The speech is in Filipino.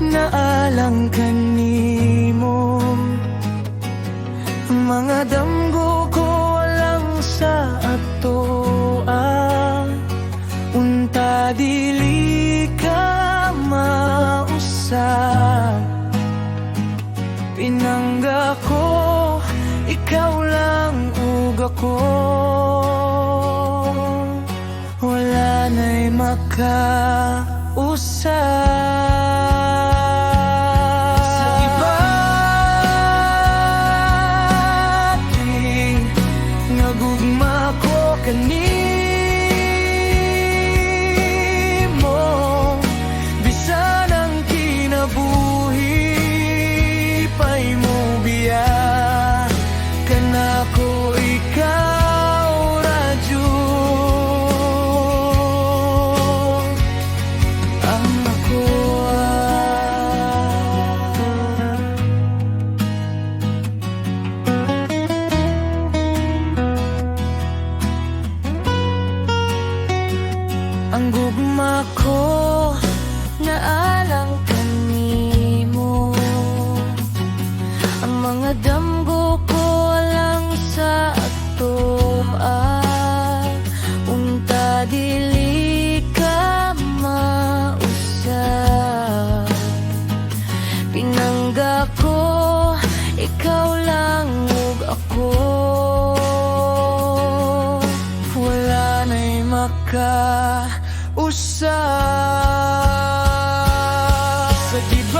naalang kanimo. Mga damgo ko walang sa atoa, unta dili ka mausap. Pinangga ko, ikaw lang ug ako, wala na'y makausap. Sa iba di nagugma ko kanimo, bisan ang kinabuhi pa'y mo biya. Kanako ikaw radyo ang ako. Ang gugma ko naalang kanimo, ang mga damgo ko lang sa atoa, unta dili ka mausap. Pinangga ko, ikaw lang ug ako, wala na'y makausap. Sa giba